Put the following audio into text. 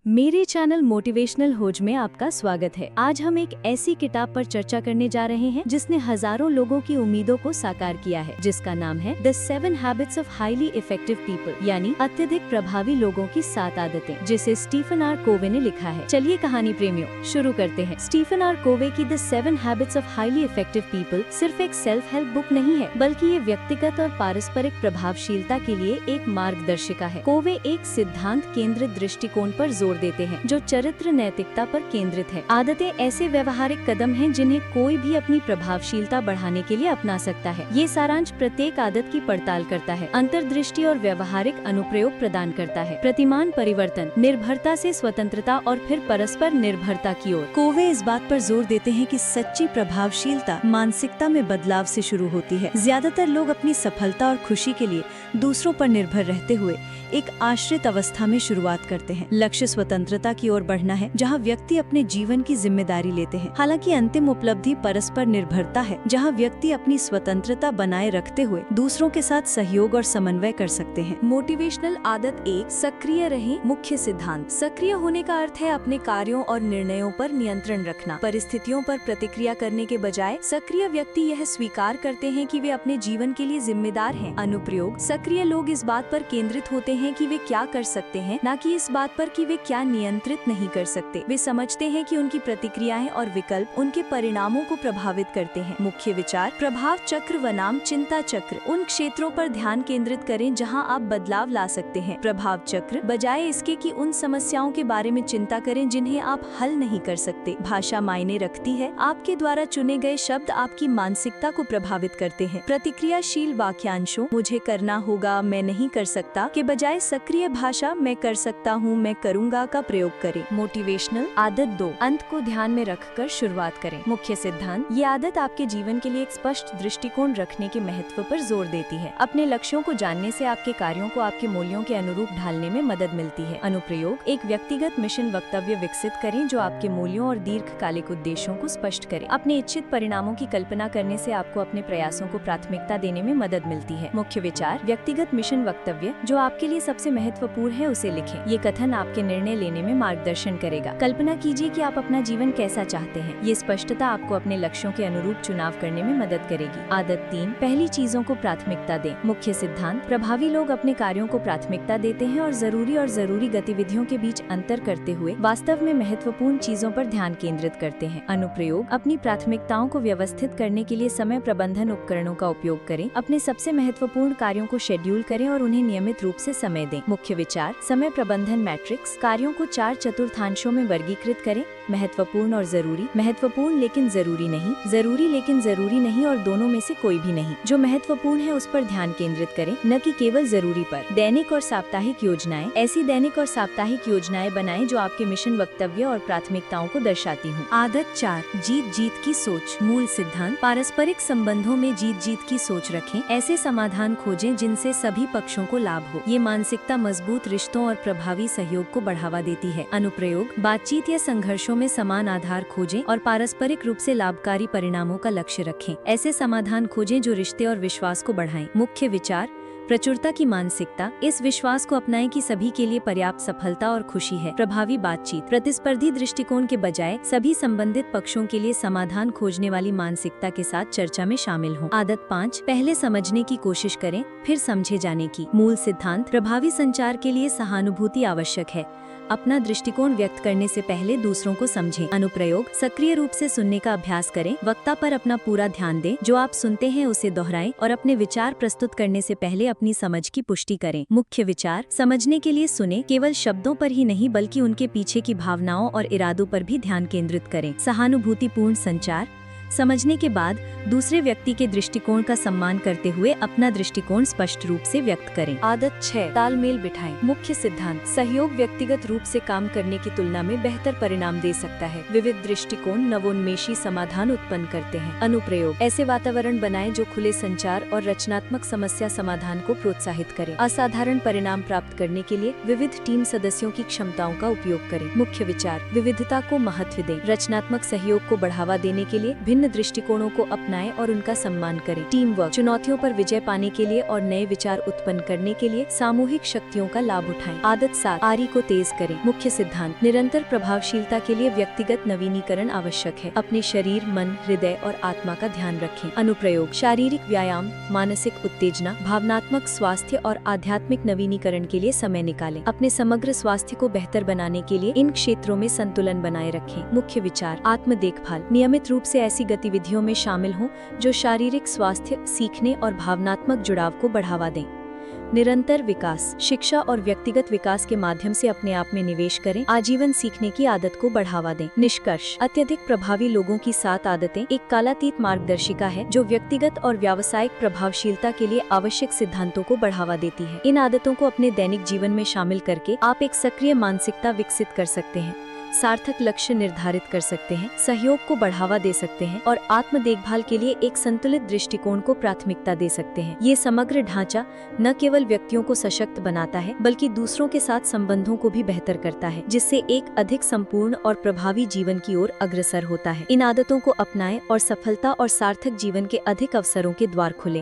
मेरे channel motivational होज में आपका स्वागत है। आज हम एक ऐसी किताब पर चर्चा करने जा रहे हैं जिसने हजारों लोगों की उम्मीदों को साकार किया है, जिसका नाम है the 7 habits of highly effective people, यानी अत्यधिक प्रभावी लोगों की 7 आदतें, जिसे स्टीफन आर कोवे ने लिखा है। चलिए कहानी प्रेमियों शुरू करते हैं। स्टीफन आर कोवे की the 7 habits of highly effective people सिर्फ एक सेल्फ हेल्प बुक नहीं है, बल्कि ये व्यक्तिगत और पारस्परिक प्रभावशीलता के लिए एक मार्गदर्शिका है। कोवे एक सिद्धांत केंद्रित दृष्टिकोण पर जोर देते हैं जो चरित्र नैतिकता पर केंद्रित है। आदतें ऐसे व्यवहारिक कदम हैं जिन्हें कोई भी अपनी प्रभावशीलता बढ़ाने के लिए अपना सकता है। ये सारांश प्रत्येक आदत की पड़ताल करता है, अंतर्दृष्टि और व्यवहारिक अनुप्रयोग प्रदान करता है, प्रतिमान परिवर्तन, निर्भरता से स्वतंत्रता और फिर परस्पर निर्भरता की ओर। कोवे इस बात पर जोर देते हैं कि सच्ची प्रभावशीलता मानसिकता में बदलाव से शुरू होती है। ज्यादातर लोग अपनी सफलता और खुशी के लिए दूसरों पर निर्भर रहते हुए एक आश्रित अवस्था में शुरुआत करते हैं। लक्ष्य स्वतंत्रता की ओर बढ़ना है, जहां व्यक्ति अपने जीवन की जिम्मेदारी लेते हैं। हालांकि अंतिम उपलब्धि परस्पर निर्भरता है, जहां व्यक्ति अपनी स्वतंत्रता बनाए रखते हुए दूसरों के साथ सहयोग और समन्वय कर सकते हैं। मोटिवेशनल आदत 1, सक्रिय रहें। मुख्य सिद्धांत। सक्रिय होने का अर्थ है अपने कार्यों और निर्णयों पर नियंत्रण रखना। परिस्थितियों पर प्रतिक्रिया करने के बजाय सक्रिय व्यक्ति यह स्वीकार करते हैं कि वे अपने जीवन के लिए जिम्मेदार हैं। अनुप्रयोग। सक्रिय लोग इस बात पर केंद्रित होते हैं कि वे क्या कर सकते हैं, न कि इस बात पर कि वे क्या नियंत्रित नहीं कर सकते। वे समझते हैं कि उनकी प्रतिक्रियाएं और विकल्प उनके परिणामों को प्रभावित करते हैं। मुख्य विचार। प्रभाव चक्र बनाम चिंता चक्र। उन क्षेत्रों पर ध्यान केंद्रित करें जहां आप बदलाव ला सकते हैं। प्रभाव चक्र। बजाय इसके कि उन समस्याओं के बारे में चिंता करें जिन्हें आप हल नहीं कर सकते। भाषा मायने रखती है। आपके द्वारा चुने गए शब्द आपकी मानसिकता को प्रभावित करते हैं। प्रतिक्रियाशील वाक्यांशों, मुझे करना होगा, मैं नहीं कर सकता के बजाय सक्रिय भाषा, मैं कर सकता हूँ, मैं करूँगा का प्रयोग करें। मोटिवेशनल आदत 2, अंत को ध्यान में रखकर शुरुआत करें। मुख्य सिद्धांत। ये आदत आपके जीवन के लिए एक स्पष्ट दृष्टिकोण रखने के महत्व पर जोर देती है। अपने लक्ष्यों को जानने से आपके कार्यों को आपके मूल्यों के अनुरूप ढालने में मदद मिलती है। अनुप्रयोग। एक व्यक्तिगत मिशन वक्तव्य विकसित करें जो आपके मूल्यों और दीर्घकालिक उद्देश्यों को स्पष्ट करे। अपने इच्छित परिणामों की कल्पना करने से आपको अपने प्रयासों को प्राथमिकता देने में मदद मिलती है। मुख्य विचार। व्यक्तिगत मिशन वक्तव्य जो आपके लिए सबसे महत्वपूर्ण है उसे लिखें। ये कथन आपके निर्णय लेने में मार्गदर्शन करेगा। कल्पना कीजिए कि आप अपना जीवन कैसा चाहते हैं। ये स्पष्टता आपको अपने लक्ष्यों के अनुरूप चुनाव करने में मदद करेगी। आदत 3, पहली चीजों को प्राथमिकता दें। मुख्य सिद्धांत। प्रभावी लोग अपने कार्यों को प्राथमिकता देते हैं और जरूरी गतिविधियों के बीच अंतर करते हुए वास्तव में महत्वपूर्ण चीजों पर ध्यान केंद्रित करते हैं। अनुप्रयोग। अपनी प्राथमिकताओं को व्यवस्थित करने के लिए समय प्रबंधन उपकरणों का उपयोग करें। अपने सबसे महत्वपूर्ण कार्यों को शेड्यूल करें और उन्हें नियमित रूप से समय दें। मुख्य विचार। समय प्रबंधन मैट्रिक्स। कार्यों को 4 चतुर्थांशों में वर्गीकृत करें। महत्वपूर्ण और जरूरी, महत्वपूर्ण लेकिन जरूरी नहीं, जरूरी लेकिन जरूरी नहीं और दोनों में से कोई भी नहीं। जो महत्वपूर्ण है उस पर ध्यान केंद्रित करें, न कि केवल जरूरी पर। दैनिक और साप्ताहिक योजनाएं। ऐसी दैनिक और साप्ताहिक योजनाएं बनाएं जो आपके मिशन वक्तव्य और प्राथमिकताओं को दर्शाती हूँ। आदत 4, जीत जीत की सोच। मूल सिद्धांत। पारस्परिक संबंधों में जीत जीत की सोच रखें। ऐसे समाधान खोजें जिनसे सभी पक्षों को लाभ हो। ये मानसिकता मजबूत रिश्तों और प्रभावी सहयोग को बढ़ावा देती है। अनुप्रयोग। बातचीत या संघर्षों में समान आधार खोजें और पारस्परिक रूप से लाभकारी परिणामों का लक्ष्य रखें। ऐसे समाधान खोजें जो रिश्ते और विश्वास को बढ़ाएं। मुख्य विचार। प्रचुरता की मानसिकता। इस विश्वास को अपनाएं कि सभी के लिए पर्याप्त सफलता और खुशी है। प्रभावी बातचीत। प्रतिस्पर्धी दृष्टिकोण के बजाय सभी संबंधित पक्षों के लिए समाधान खोजने वाली मानसिकता के साथ चर्चा में शामिल हों। आदत 5, पहले समझने की कोशिश करें फिर समझे जाने की। मूल सिद्धांत। प्रभावी संचार के लिए सहानुभूति आवश्यक है। अपना दृष्टिकोण व्यक्त करने से पहले दूसरों को समझें। अनुप्रयोग। सक्रिय रूप से सुनने का अभ्यास करें। वक्ता पर अपना पूरा ध्यान दें। जो आप सुनते हैं उसे दोहराएं और अपने विचार प्रस्तुत करने से पहले अपनी समझ की पुष्टि करें। मुख्य विचार। समझने के लिए सुने, केवल शब्दों पर ही नहीं बल्कि उनके पीछे की भावनाओं और इरादों पर भी ध्यान केंद्रित करें। सहानुभूतिपूर्ण संचार। समझने के बाद दूसरे व्यक्ति के दृष्टिकोण का सम्मान करते हुए अपना दृष्टिकोण स्पष्ट रूप से व्यक्त करें। आदत 6, तालमेल बिठाएं। मुख्य सिद्धांत। सहयोग व्यक्तिगत रूप से काम करने की तुलना में बेहतर परिणाम दे सकता है। विविध दृष्टिकोण नवोन्मेषी समाधान उत्पन्न करते हैं। अनुप्रयोग। ऐसे वातावरण बनाएं जो खुले संचार और रचनात्मक समस्या समाधान को प्रोत्साहित करे। असाधारण परिणाम प्राप्त करने के लिए विविध टीम सदस्यों की क्षमताओं का उपयोग करें। मुख्य विचार। विविधता को महत्व दें। रचनात्मक सहयोग को बढ़ावा देने के लिए भिन्न विभिन्न दृष्टिकोणों को अपनाएं और उनका सम्मान करें। टीम वर्क, चुनौतियों पर विजय पाने के लिए और नए विचार उत्पन्न करने के लिए सामूहिक शक्तियों का लाभ उठाएं। आदत 7, आरी को तेज करें। मुख्य सिद्धांत, निरंतर प्रभावशीलता के लिए व्यक्तिगत नवीनीकरण आवश्यक है। अपने शरीर, मन, हृदय और आत्मा का ध्यान रखें। अनुप्रयोग, शारीरिक व्यायाम, मानसिक उत्तेजना, भावनात्मक स्वास्थ्य और आध्यात्मिक नवीनीकरण के लिए समय निकालें। अपने समग्र स्वास्थ्य को बेहतर बनाने के लिए इन क्षेत्रों में संतुलन बनाए रखें। मुख्य विचार, आत्म देखभाल, नियमित रूप से ऐसी गतिविधियों में शामिल हों जो शारीरिक स्वास्थ्य, सीखने और भावनात्मक जुड़ाव को बढ़ावा दें। निरंतर विकास, शिक्षा और व्यक्तिगत विकास के माध्यम से अपने आप में निवेश करें। आजीवन सीखने की आदत को बढ़ावा दें। निष्कर्ष, अत्यधिक प्रभावी लोगों की 7 आदतें एक कालातीत मार्गदर्शिका है जो व्यक्तिगत और व्यावसायिक प्रभावशीलता के लिए आवश्यक सिद्धांतों को बढ़ावा देती है। इन आदतों को अपने दैनिक जीवन में शामिल करके आप एक सक्रिय मानसिकता विकसित कर सकते हैं, सार्थक लक्ष्य निर्धारित कर सकते हैं, सहयोग को बढ़ावा दे सकते हैं और आत्म देखभाल के लिए एक संतुलित दृष्टिकोण को प्राथमिकता दे सकते हैं। ये समग्र ढांचा न केवल व्यक्तियों को सशक्त बनाता है बल्कि दूसरों के साथ संबंधों को भी बेहतर करता है, जिससे एक अधिक संपूर्ण और प्रभावी जीवन की ओर अग्रसर होता है। इन आदतों को अपनाएं और सफलता और सार्थक जीवन के अधिक अवसरों के द्वार खुलें।